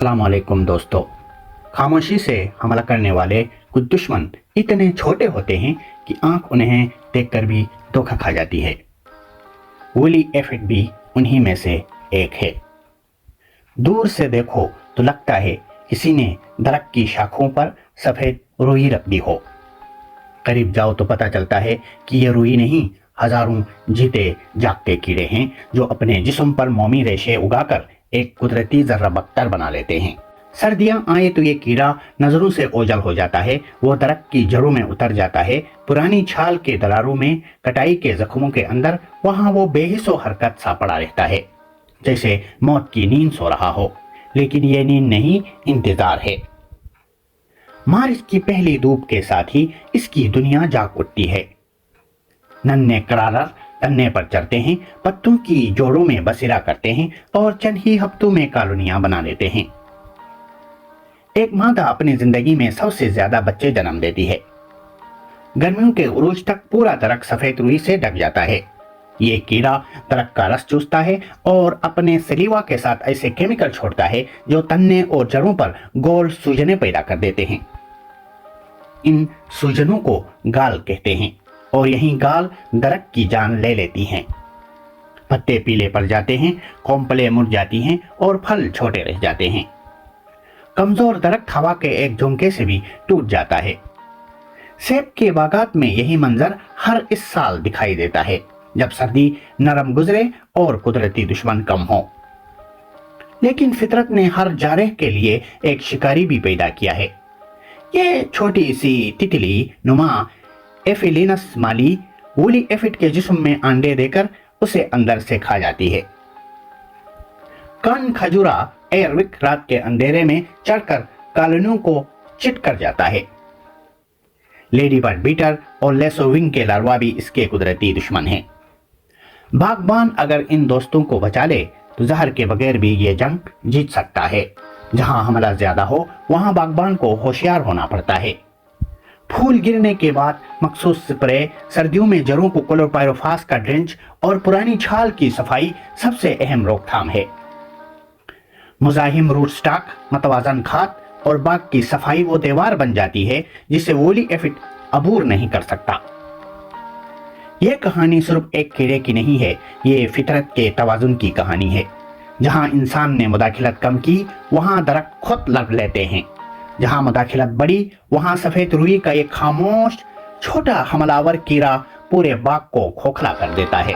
अस्सलाम वालेकुम दोस्तों। खामोशी से हमला करने वाले कुछ दुश्मन इतने छोटे होते हैं कि आंख उन्हें देखकर भी धोखा खा जाती है। वूली एफिड भी उन्हीं में से एक है। दूर से देखो तो लगता है किसी ने दरख्त की शाखों पर सफेद रुई रख दी हो। करीब जाओ तो पता चलता है कि ये रुई नहीं, हजारों जीते जागते कीड़े हैं जो अपने जिस्म पर मोमी रेशे उगाकर एक कुदरती जर्रा बख्तर बना लेते हैं। सर्दियां आए तो ये कीड़ा नजरों से ओझल हो जाता है। वो दरख्त की जड़ों में उतर जाता है, पुरानी छाल के दरारों में, कटाई के जख्मों के अंदर। वहां वो बेहिसो हरकत सा पड़ा रहता है, जैसे मौत की नींद सो रहा हो। लेकिन ये नींद नहीं, इंतजार है। मार्च की पहली धूप के साथ ही इसकी दुनिया जाग उठती है। नन्हे करार तन्ने पर चढ़ते हैं, पत्तों की जोड़ों में बसेरा करते हैं और चंद ही हफ्तों में कॉलोनियां बना लेते हैं। एक मादा अपनी जिंदगी में सबसे ज्यादा बच्चे जन्म देती है। गर्मियों के उरूज तक पूरा दरख्त सफेद रुई से ढक जाता है। ये कीड़ा दरख्त का रस चूसता है और अपने सलीवा के साथ ऐसे केमिकल छोड़ता है जो तन्ने और जड़ों पर गोल सूजनें पैदा कर देते हैं। इन सूजनों को गाल कहते हैं और यही गाल दरख्त की जान ले लेती हैं। पत्ते पीले पड़ जाते हैं, कोंपलें मुड़ जाती हैं और फल छोटे रह जाते हैं। कमजोर दरख्त हवा के एक झोंके से भी टूट जाता है। सेब के बागात में यही मंजर हर इस साल दिखाई देता है, जब सर्दी नरम गुजरे और कुदरती दुश्मन कम हो। लेकिन फितरत ने हर जारह के लिए एक शिकारी भी पैदा किया है। ये छोटी सी तितली नुमा एफिलिनस माली वूली एफिड के जिस्म में अंडे देकर उसे अंदर से खा जाती है। कान खजूरा एयरविक रात के अंधेरे में चढ़कर कॉलोनियों को चिट कर जाता है। लेडी बर्ड बीटर और लेसोविंग के लार्वा भी इसके कुदरती दुश्मन हैं। बागबान अगर इन दोस्तों को बचा ले तो जहर के बगैर भी ये जंग जीत सकता है। जहां हमला ज्यादा हो वहां बागबान को होशियार होना पड़ता है। फूल गिरने के बाद मखसूस स्प्रे, सर्दियों में जड़ों को क्लोरोपाइरोफास का ड्रेंच और पुरानी छाल की सफाई सबसे अहम रोकथाम है। मुजाहिम रूट स्टॉक, मतवाजन खाद और बाग की सफाई वो दीवार बन जाती है जिसे वूली एफिड अबूर नहीं कर सकता। यह कहानी सिर्फ एक कीड़े की नहीं है, ये फितरत के तवाजुन की कहानी है। जहां इंसान ने मुदाखिलत कम की वहां दरख्त खुद लड़ लेते हैं। जहां मुदाखिलत बढ़ी वहां सफेद रुई का एक खामोश छोटा हमलावर कीड़ा पूरे बाग को खोखला कर देता है।